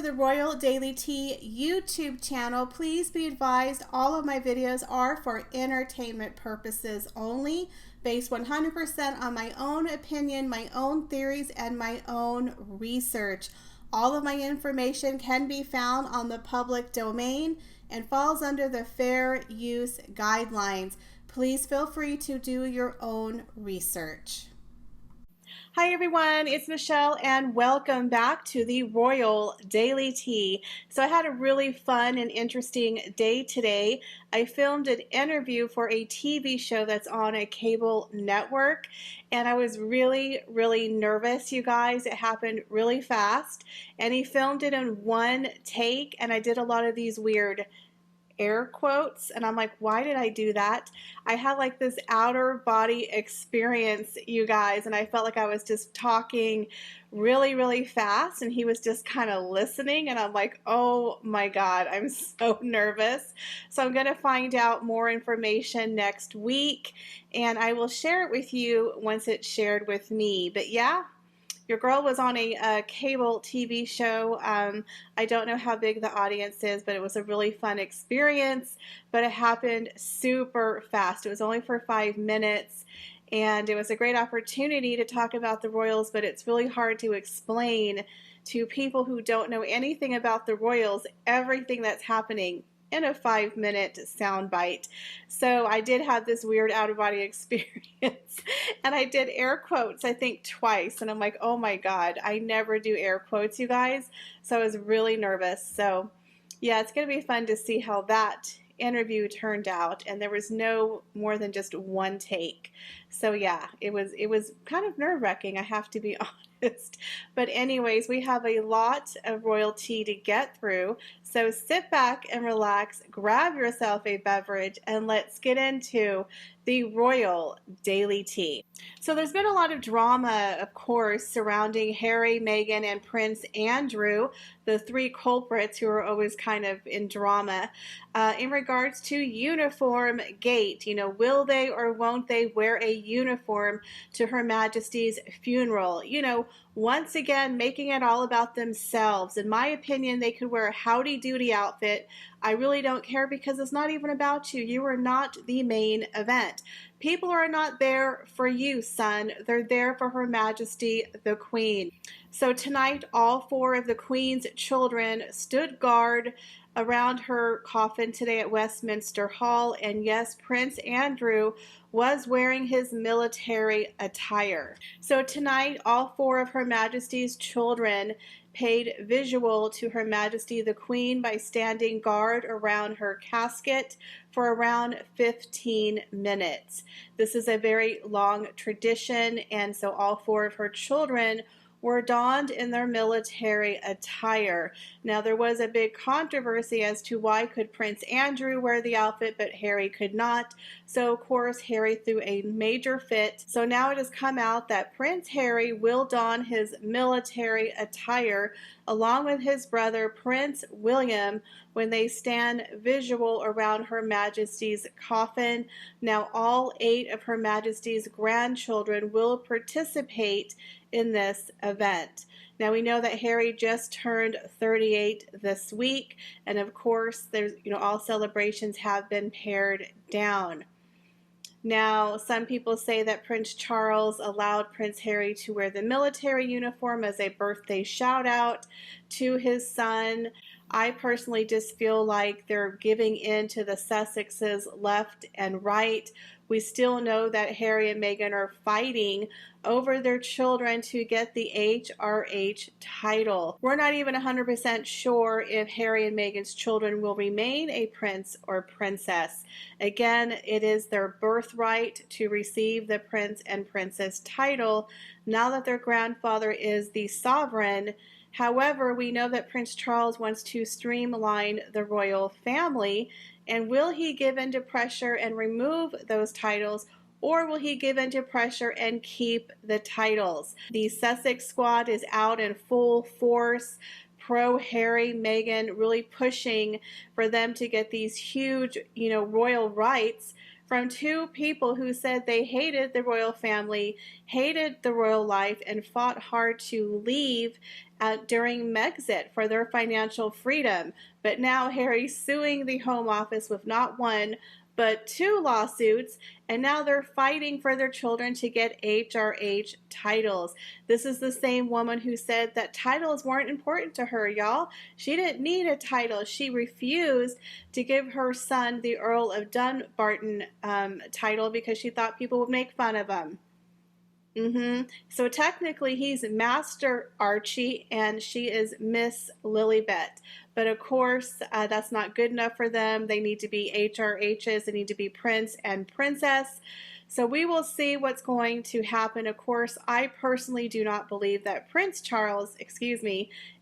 to the Royal Daily Tea YouTube channel. Please be advised all of my videos are for entertainment purposes only, based 100% on my own opinion, my own theories, and my own research. All of my information can be found on the public domain and falls under the fair use guidelines. Please feel free to do your own research. Hi everyone, it's Michelle and welcome back to the Royal Daily Tea. So I had a really fun and interesting day today. I filmed an interview for a TV show that's on a cable network and I was really nervous, you guys. It happened really fast and he filmed it in one take, and I did a lot of these weird air quotes, and I'm like, why did I do that? I had like this outer body experience, you guys, and I felt like I was just talking really fast and he was just kind of listening, and I'm like, oh my god, I'm so nervous. So I'm gonna find out more information next week and I will share it with you once it's shared with me. But yeah, your girl was on a cable TV show. I don't know how big the audience is, but it was a really fun experience. But it happened super fast. It was only for 5 minutes. And it was a great opportunity to talk about the royals, but it's really hard to explain to people who don't know anything about the royals everything that's happening in a 5-minute soundbite. So I did have this weird out-of-body experience and I did air quotes I think twice, and I'm like, oh my god, I never do air quotes, you guys. So I was really nervous. So yeah, it's gonna be fun to see how that interview turned out, and there was no more than just one take. So yeah, it was kind of nerve-wracking, I have to be honest. But anyways, we have a lot of royalty to get through, so sit back and relax, grab yourself a beverage, and let's get into the Royal Daily Tea. So there's been a lot of drama, of course, surrounding Harry, Meghan, and Prince Andrew, the three culprits who are always kind of in drama, in regards to uniform gate. You know, will they or won't they wear a uniform to Her Majesty's funeral? You know, once again, making it all about themselves. In my opinion, they could wear a howdy-doody outfit. I really don't care, because it's not even about you. You are not the main event. People are not there for you, son. They're there for Her Majesty the Queen. So tonight, all 4 of the Queen's children stood guard around her coffin today at Westminster Hall, and yes, Prince Andrew was wearing his military attire. So tonight, all 4 of Her Majesty's children paid visual to Her Majesty the Queen by standing guard around her casket for around 15 minutes. This is a very long tradition, and so all 4 of her children were donned in their military attire. Now, there was a big controversy as to why could Prince Andrew wear the outfit but Harry could not. So of course Harry threw a major fit. So now it has come out that Prince Harry will don his military attire along with his brother Prince William when they stand visual around Her Majesty's coffin. Now all 8 of Her Majesty's grandchildren will participate in this event. Now we know that Harry just turned 38 this week, and of course there's, you know, all celebrations have been pared down. Now, some people say that Prince Charles allowed Prince Harry to wear the military uniform as a birthday shout out to his son. I personally just feel like they're giving in to the Sussexes left and right. We still know that Harry and Meghan are fighting over their children to get the HRH title. We're not even 100% sure if Harry and Meghan's children will remain a prince or princess. Again, it is their birthright to receive the prince and princess title now that their grandfather is the sovereign. However, we know that Prince Charles wants to streamline the royal family, and will he give in to pressure and remove those titles, or will he give in to pressure and keep the titles? The Sussex Squad is out in full force, pro Harry, Meghan, really pushing for them to get these huge, royal rights from two people who said they hated the royal family, hated the royal life, and fought hard to leave during Megxit for their financial freedom. But now Harry's suing the Home Office with not one, but two lawsuits, and now they're fighting for their children to get HRH titles. This is the same woman who said that titles weren't important to her, y'all. She didn't need a title. She refused to give her son the Earl of Dunbarton title because she thought people would make fun of him. So technically he's Master Archie and she is Miss Lilibet. But of course, that's not good enough for them. They need to be HRHs. They need to be Prince and Princess. So we will see what's going to happen. Of course, I personally do not believe that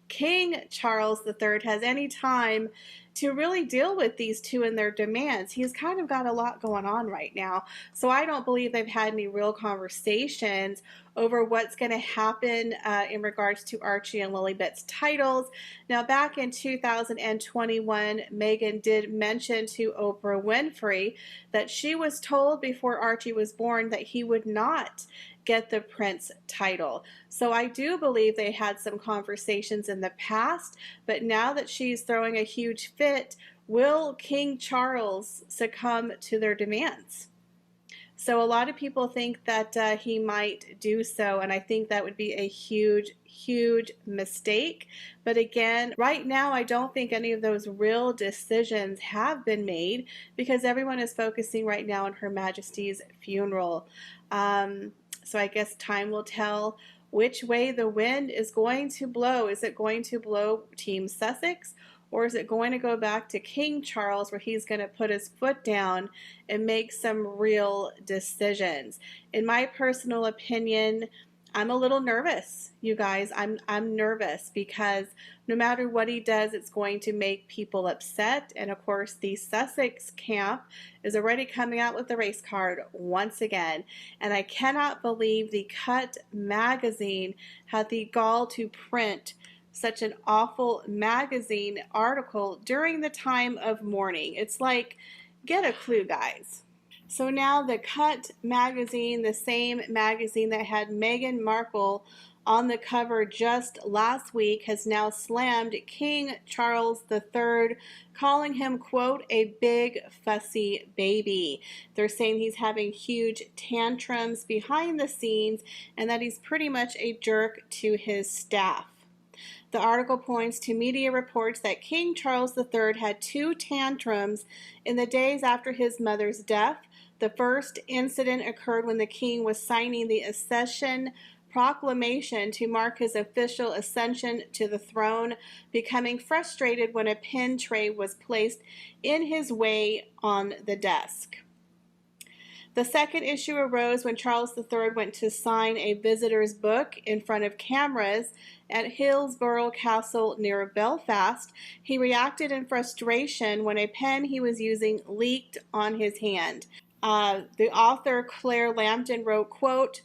King Charles III has any time to really deal with these two and their demands. He's kind of got a lot going on right now. So I don't believe they've had any real conversations over what's going to happen in regards to Archie and Lilibet's titles. Now, back in 2021, Meghan did mention to Oprah Winfrey that she was told before Archie was born that he would not get the prince title. So I do believe they had some conversations in the past, but now that she's throwing a huge fit, will King Charles succumb to their demands? So a lot of people think that he might do so, and I think that would be a huge, huge mistake. But again, right now, I don't think any of those real decisions have been made because everyone is focusing right now on Her Majesty's funeral. So I guess time will tell which way the wind is going to blow. Is it going to blow Team Sussex, or is it going to go back to King Charles where he's going to put his foot down and make some real decisions? In my personal opinion, I'm a little nervous, you guys. I'm nervous because no matter what he does, it's going to make people upset. And of course, the Sussex camp is already coming out with the race card once again. And I cannot believe the Cut magazine had the gall to print such an awful magazine article during the time of mourning. It's like, get a clue, guys. So now the Cut magazine, the same magazine that had Meghan Markle on the cover just last week, has now slammed King Charles III, calling him, quote, a big fussy baby. They're saying he's having huge tantrums behind the scenes and that he's pretty much a jerk to his staff. The article points to media reports that King Charles III had two tantrums in the days after his mother's death. The first incident occurred when the king was signing the accession proclamation to mark his official ascension to the throne, becoming frustrated when a pen tray was placed in his way on the desk. The second issue arose when Charles III went to sign a visitor's book in front of cameras at Hillsborough Castle near Belfast. He reacted in frustration when a pen he was using leaked on his hand. The author, Claire Lambton, wrote, quote,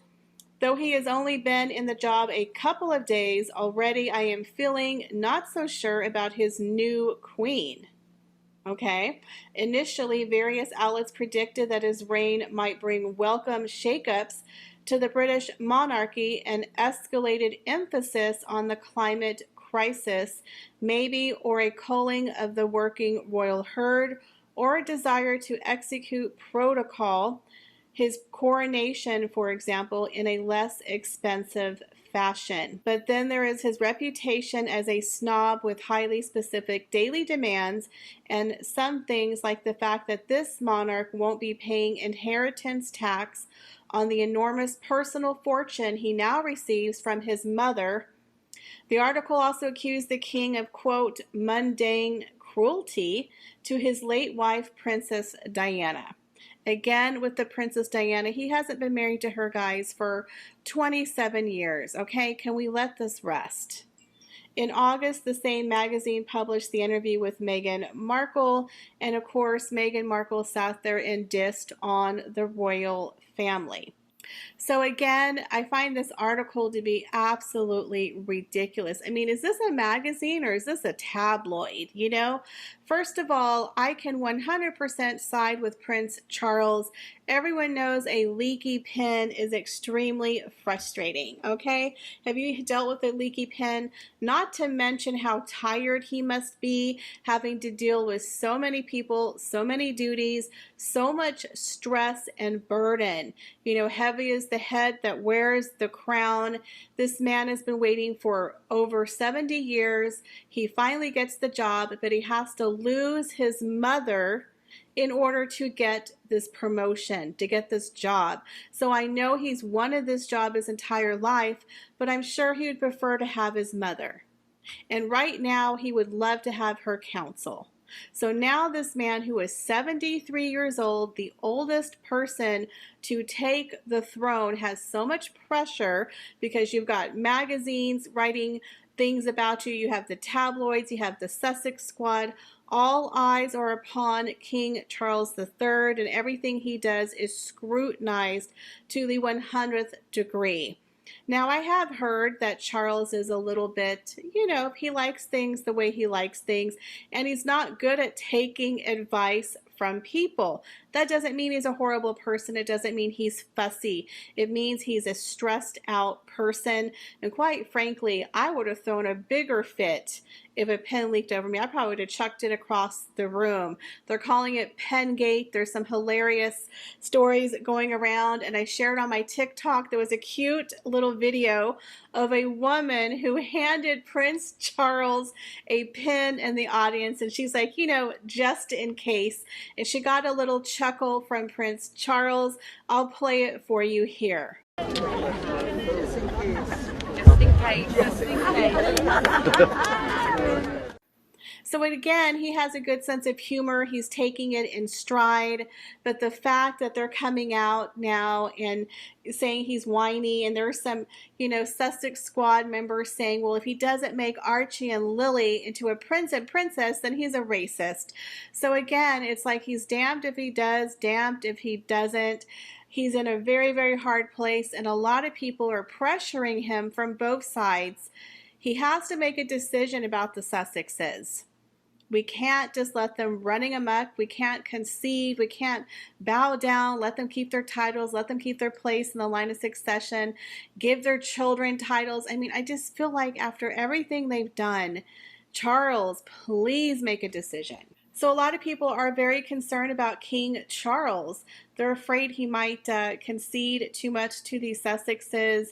though he has only been in the job a couple of days, already I am feeling not so sure about his new queen. Okay. Initially, various outlets predicted that his reign might bring welcome shakeups to the British monarchy and escalated emphasis on the climate crisis, maybe, or a culling of the working royal herd, or a desire to execute protocol, his coronation, for example, in a less expensive fashion. But then there is his reputation as a snob with highly specific daily demands, and some things like the fact that this monarch won't be paying inheritance tax on the enormous personal fortune he now receives from his mother. The article also accused the king of, quote, mundane cruelty to his late wife, Princess Diana. Again, with the Princess Diana, he hasn't been married to her, guys, for 27 years, okay? Can we let this rest? In August, the same magazine published the interview with Meghan Markle, and of course, Meghan Markle sat there and dissed on the royal family. So again, I find this article to be absolutely ridiculous. I mean, is this a magazine or is this a tabloid? You know, first of all, I can 100% side with Prince Charles. Everyone knows a leaky pen is extremely frustrating, okay? Have you dealt with a leaky pen? Not to mention how tired he must be, having to deal with so many people, so many duties, so much stress and burden. You know, heavy is the head that wears the crown. This man has been waiting for over 70 years. He finally gets the job, but he has to lose his mother in order to get this promotion, to get this job. So I know he's wanted this job his entire life, but I'm sure he would prefer to have his mother. And right now, he would love to have her counsel. So now this man who is 73 years old, the oldest person to take the throne, has so much pressure because you've got magazines writing things about you. You have the tabloids, you have the Sussex Squad. All eyes are upon King Charles III, and everything he does is scrutinized to the 100th degree. Now, I have heard that Charles is a little bit, you know, he likes things the way he likes things, and he's not good at taking advice from people. That doesn't mean he's a horrible person. It doesn't mean he's fussy. It means he's a stressed out person. And quite frankly, I would have thrown a bigger fit if a pen leaked over me. I probably would have chucked it across the room. They're calling it Pengate. There's some hilarious stories going around, and I shared on my TikTok. There was a cute little video of a woman who handed Prince Charles a pen in the audience, and she's like, you know, just in case. And she got a little chuckle from Prince Charles. I'll play it for you here. Just in case. Just in case. So again, he has a good sense of humor. He's taking it in stride. But the fact that they're coming out now and saying he's whiny, and there's some, you know, Sussex Squad members saying, well, if he doesn't make Archie and Lily into a prince and princess, then he's a racist. So again, it's like he's damned if he does, damned if he doesn't. He's in a very, very hard place, and a lot of people are pressuring him from both sides. He has to make a decision about the Sussexes. We can't just let them running amok. We can't concede. We can't bow down, let them keep their titles, let them keep their place in the line of succession, give their children titles. I mean, I just feel like after everything they've done, Charles, please make a decision. So a lot of people are very concerned about King Charles. They're afraid he might concede too much to the Sussexes.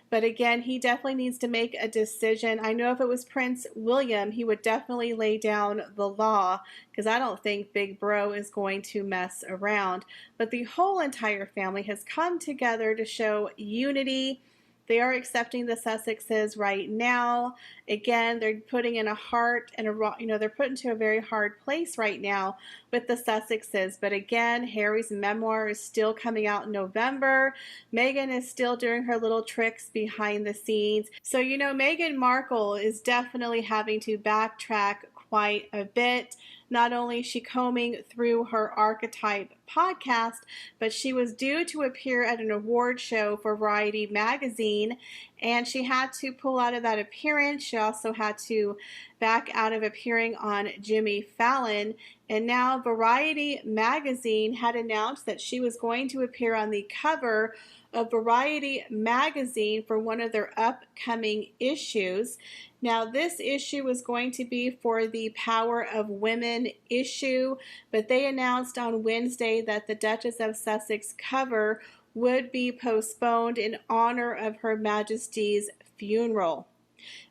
But again, he definitely needs to make a decision. I know if it was Prince William, he would definitely lay down the law, because I don't think Big Bro is going to mess around. But the whole entire family has come together to show unity. They are accepting the Sussexes right now. Again, they're putting in a heart and they're put into a very hard place right now with the Sussexes. But again, Harry's memoir is still coming out in November. Meghan is still doing her little tricks behind the scenes. So, you know, Meghan Markle is definitely having to backtrack quite a bit. Not only is she combing through her Archetype podcast, but she was due to appear at an award show for Variety magazine, and she had to pull out of that appearance. She also had to back out of appearing on Jimmy Fallon, and now Variety magazine had announced that she was going to appear on the cover of Variety magazine for one of their upcoming issues. Now, this issue was going to be for the Power of Women issue, but they announced on Wednesday that the Duchess of Sussex cover would be postponed in honor of Her Majesty's funeral.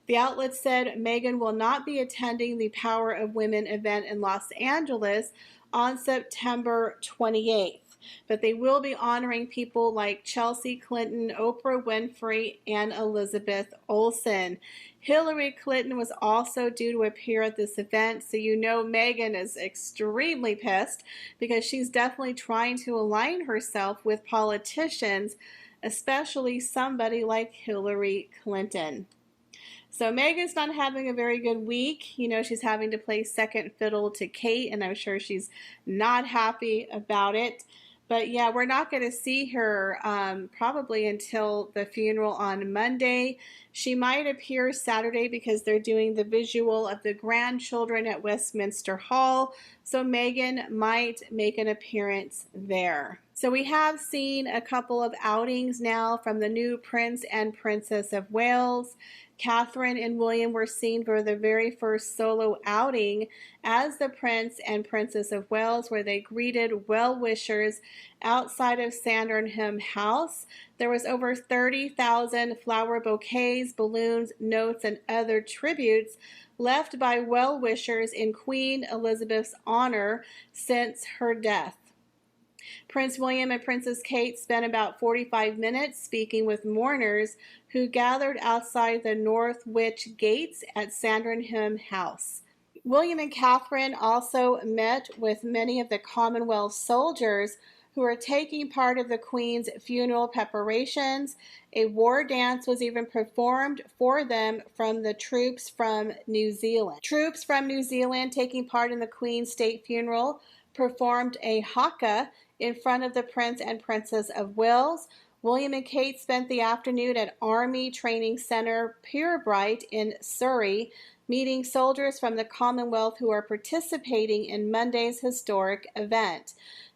The outlet said Meghan will not be attending the Power of Women event in Los Angeles on September 28th. But they will be honoring people like Chelsea Clinton, Oprah Winfrey, and Elizabeth Olsen. Hillary Clinton was also due to appear at this event, so you know Meghan is extremely pissed because she's definitely trying to align herself with politicians, especially somebody like Hillary Clinton. So Meghan's not having a very good week. You know, she's having to play second fiddle to Kate, and I'm sure she's not happy about it. But yeah, we're not going to see her probably until the funeral on Monday. She might appear Saturday because they're doing the visual of the grandchildren at Westminster Hall. So Meghan might make an appearance there. So we have seen a couple of outings now from the new Prince and Princess of Wales. Catherine and William were seen for their very first solo outing as the Prince and Princess of Wales, where they greeted well-wishers outside of Sandringham House. There was over 30,000 flower bouquets, balloons, notes, and other tributes left by well-wishers in Queen Elizabeth's honor since her death. Prince William and Princess Kate spent about 45 minutes speaking with mourners who gathered outside the Northwich gates at Sandringham House. William and Catherine also met with many of the Commonwealth soldiers who are taking part of the Queen's funeral preparations. A war dance was even performed for them from the troops from New Zealand. Troops from New Zealand taking part in the Queen's state funeral performed a haka in front of the Prince and Princess of Wales. William and Kate spent the afternoon at Army Training Centre Purebright in Surrey, meeting soldiers from the Commonwealth who are participating in Monday's historic event.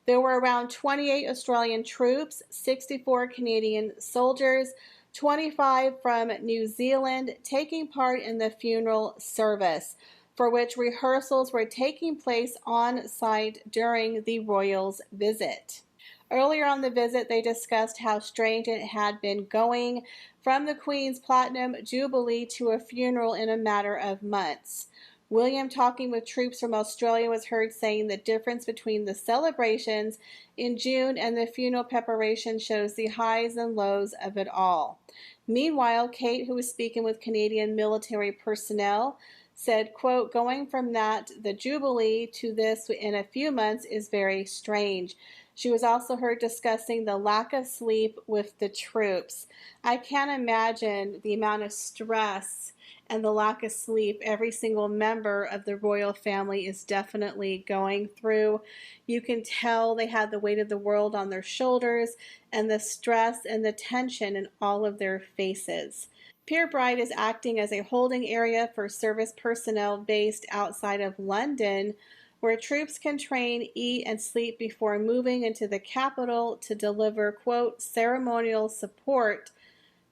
There were around 28 Australian troops, 64 Canadian soldiers, 25 from New Zealand taking part in the funeral service, for which rehearsals were taking place on site during the royals' visit. Earlier on the visit, they discussed how strange it had been going from the Queen's Platinum Jubilee to a funeral in a matter of months. William, talking with troops from Australia, was heard saying the difference between the celebrations in June and the funeral preparation shows the highs and lows of it all. Meanwhile, Kate, who was speaking with Canadian military personnel, said, quote, "Going from the Jubilee, to this in a few months is very strange." She was also heard discussing the lack of sleep with the troops. I can't imagine the amount of stress and the lack of sleep every single member of the royal family is definitely going through. You can tell they had the weight of the world on their shoulders and the stress and the tension in all of their faces. Purebright is acting as a holding area for service personnel based outside of London, where troops can train, eat, and sleep before moving into the capital to deliver, quote, ceremonial support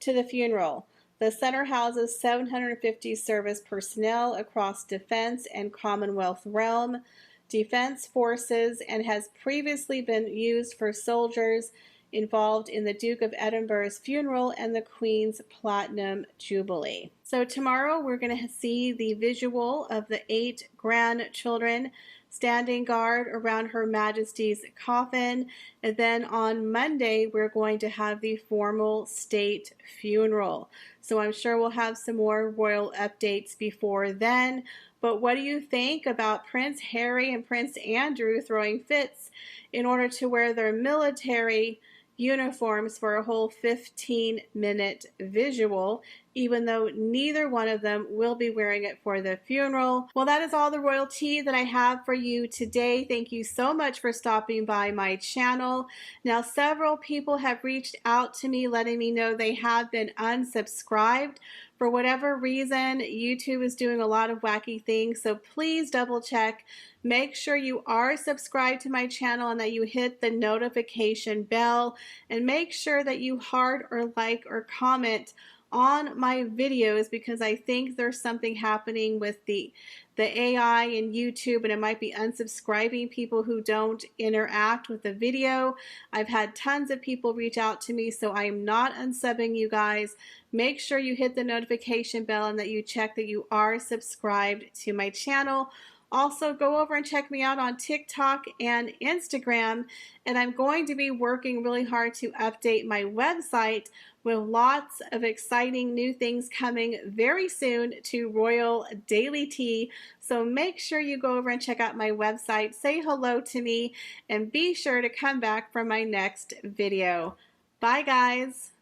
to the funeral. The center houses 750 service personnel across defense and Commonwealth realm, defense forces, and has previously been used for soldiers involved in the Duke of Edinburgh's funeral and the Queen's Platinum Jubilee. So tomorrow we're going to see the visual of the 8 grandchildren standing guard around Her Majesty's coffin. And then on Monday, we're going to have the formal state funeral. So I'm sure we'll have some more royal updates before then. But what do you think about Prince Harry and Prince Andrew throwing fits in order to wear their military uniforms for a whole 15-minute visual, even though neither one of them will be wearing it for the funeral? Well, that is all the royalty that I have for you today. Thank you so much for stopping by my channel. Now, several people have reached out to me letting me know they have been unsubscribed. For whatever reason, YouTube is doing a lot of wacky things, so please double check. Make sure you are subscribed to my channel and that you hit the notification bell, and make sure that you heart or like or comment on my videos, because I think there's something happening with the AI and YouTube, and it might be unsubscribing people who don't interact with the video. I've had tons of people reach out to me, so I am not unsubbing you guys. Make sure you hit the notification bell and that you check that you are subscribed to my channel. Also, go over and check me out on TikTok and Instagram, and I'm going to be working really hard to update my website with lots of exciting new things coming very soon to Royal Daily Tea. So make sure you go over and check out my website, say hello to me, and be sure to come back for my next video. Bye, guys.